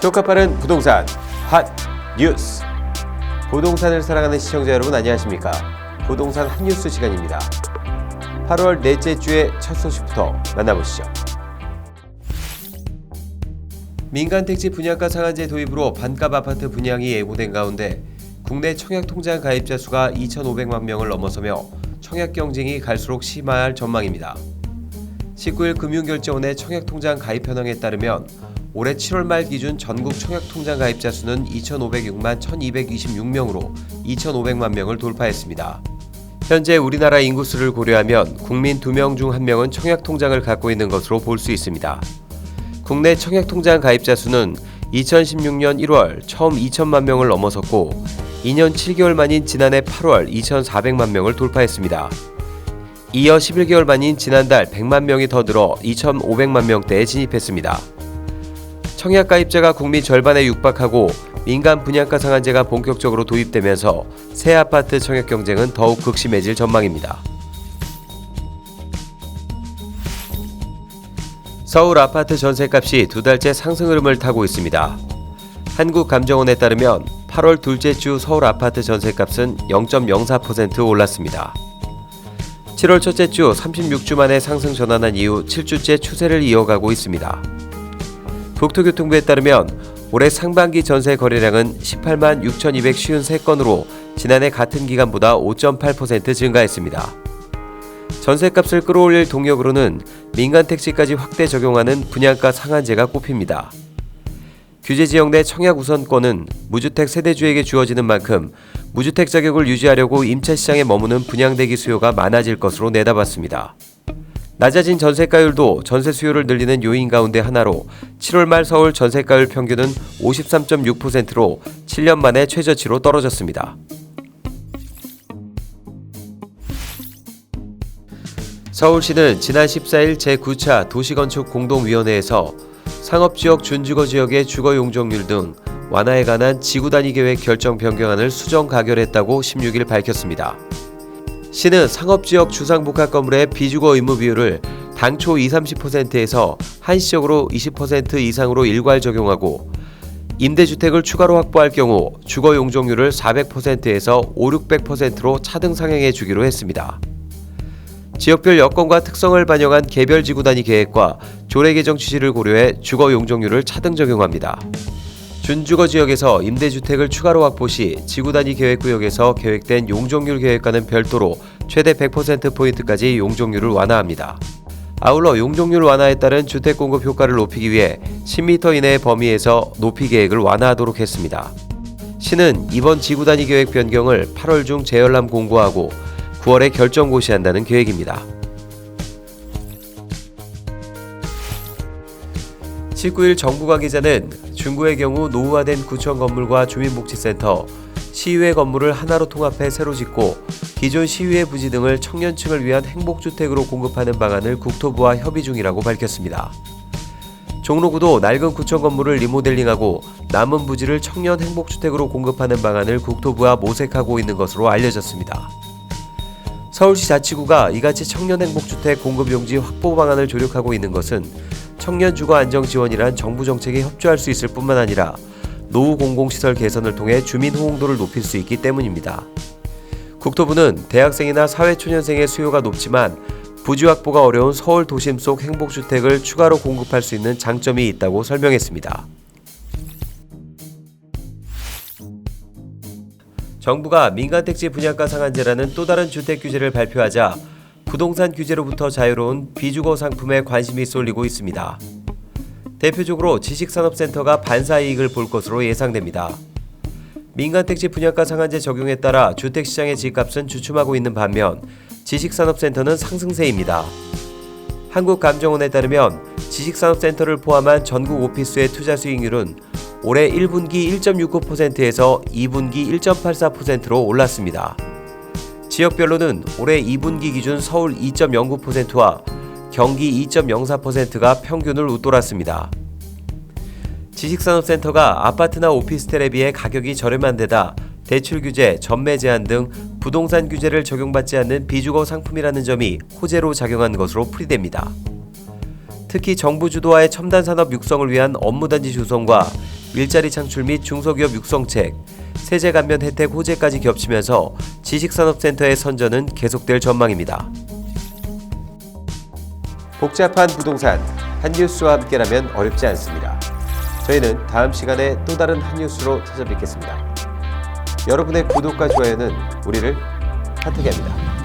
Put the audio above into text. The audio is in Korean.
효과 빠른 부동산 핫 뉴스. 부동산을 사랑하는 시청자 여러분 안녕하십니까? 부동산 핫 뉴스 시간입니다. 8월 넷째 주의 첫 소식부터 만나보시죠. 민간택지 분양가 상한제 도입으로 반값 아파트 분양이 예고된 가운데 국내 청약통장 가입자 수가 2,500만 명을 넘어서며 청약 경쟁이 갈수록 심화할 전망입니다. 19일 금융결제원의 청약통장 가입 현황에 따르면 올해 7월 말 기준 전국 청약통장 가입자 수는 2,506만 1,226명으로 2,500만 명을 돌파했습니다. 현재 우리나라 인구수를 고려하면 국민 2명 중 1명은 청약통장을 갖고 있는 것으로 볼 수 있습니다. 국내 청약통장 가입자 수는 2016년 1월 처음 2천만 명을 넘어섰고 2년 7개월 만인 지난해 8월 2,400만 명을 돌파했습니다. 이어 11개월 만인 지난달 100만 명이 더 늘어 2,500만 명대에 진입했습니다. 청약 가입자가 국민 절반에 육박하고 민간 분양가 상한제가 본격적으로 도입되면서 새 아파트 청약 경쟁은 더욱 극심해질 전망입니다. 서울 아파트 전셋값이 두 달째 상승 흐름을 타고 있습니다. 한국감정원에 따르면 8월 둘째 주 서울 아파트 전셋값은 0.04% 올랐습니다. 7월 첫째 주 36주 만에 상승 전환한 이후 7주째 추세를 이어가고 있습니다. 국토교통부에 따르면 올해 상반기 전세 거래량은 18만 6,253건으로 지난해 같은 기간보다 5.8% 증가했습니다. 전셋값을 끌어올릴 동력으로는 민간택지까지 확대 적용하는 분양가 상한제가 꼽힙니다. 규제지역 내 청약 우선권은 무주택 세대주에게 주어지는 만큼 무주택 자격을 유지하려고 임차 시장에 머무는 분양대기 수요가 많아질 것으로 내다봤습니다. 낮아진 전세가율도 전세 수요를 늘리는 요인 가운데 하나로 7월 말 서울 전세가율 평균은 53.6%로 7년 만에 최저치로 떨어졌습니다. 서울시는 지난 14일 제9차 도시건축공동위원회에서 상업지역 준주거지역의 주거용적률 등 완화에 관한 지구단위 계획 결정 변경안을 수정 가결했다고 16일 밝혔습니다. 시는 상업지역 주상복합 건물의 비주거 의무 비율을 당초 20-30%에서 한시적으로 20% 이상으로 일괄 적용하고 임대주택을 추가로 확보할 경우 주거 용적률을 400%에서 500-600%로 차등 상향해 주기로 했습니다. 지역별 여건과 특성을 반영한 개별 지구단위 계획과 조례 개정 취지를 고려해 주거 용적률을 차등 적용합니다. 준주거 지역에서 임대주택을 추가로 확보 시 지구단위 계획구역에서 계획된 용적률 계획과는 별도로 최대 100%포인트까지 용적률을 완화합니다. 아울러 용적률 완화에 따른 주택 공급 효과를 높이기 위해 10m 이내의 범위에서 높이 계획을 완화하도록 했습니다. 시는 이번 지구단위 계획 변경을 8월 중 재열람 공고하고 9월에 결정 고시한다는 계획입니다. 19일 정부 관계자는 중구의 경우 노후화된 구청 건물과 주민복지센터, 시의회 건물을 하나로 통합해 새로 짓고 기존 시의회 부지 등을 청년층을 위한 행복주택으로 공급하는 방안을 국토부와 협의 중이라고 밝혔습니다. 종로구도 낡은 구청 건물을 리모델링하고 남은 부지를 청년 행복주택으로 공급하는 방안을 국토부와 모색하고 있는 것으로 알려졌습니다. 서울시 자치구가 이같이 청년 행복주택 공급 용지 확보 방안을 조력하고 있는 것은 청년 주거 안정 지원이란 정부 정책에 협조할 수 있을 뿐만 아니라 노후 공공시설 개선을 통해 주민 호응도를 높일 수 있기 때문입니다. 국토부는 대학생이나 사회초년생의 수요가 높지만 부지 확보가 어려운 서울 도심 속 행복주택을 추가로 공급할 수 있는 장점이 있다고 설명했습니다. 정부가 민간택지 분양가 상한제라는 또 다른 주택 규제를 발표하자 부동산 규제로부터 자유로운 비주거 상품에 관심이 쏠리고 있습니다. 대표적으로 지식산업센터가 반사이익을 볼 것으로 예상됩니다. 민간택지 분양가 상한제 적용에 따라 주택시장의 집값은 주춤하고 있는 반면 지식산업센터는 상승세입니다. 한국감정원에 따르면 지식산업센터를 포함한 전국 오피스의 투자 수익률은 올해 1분기 1.69%에서 2분기 1.84%로 올랐습니다. 지역별로는 올해 2분기 기준 서울 2.09%와 경기 2.04%가 평균을 웃돌았습니다. 지식산업센터가 아파트나 오피스텔에 비해 가격이 저렴한 데다 대출 규제, 전매 제한 등 부동산 규제를 적용받지 않는 비주거 상품이라는 점이 호재로 작용한 것으로 풀이됩니다. 특히 정부 주도하의 첨단 산업 육성을 위한 업무단지 조성과 일자리 창출 및 중소기업 육성책, 세제 감면 혜택 호재까지 겹치면서 지식산업센터의 선전은 계속될 전망입니다. 복잡한 부동산, 한 뉴스와 함께라면 어렵지 않습니다. 저희는 다음 시간에 또 다른 한 뉴스로 찾아뵙겠습니다. 여러분의 구독과 좋아요는 우리를 핫하게 합니다.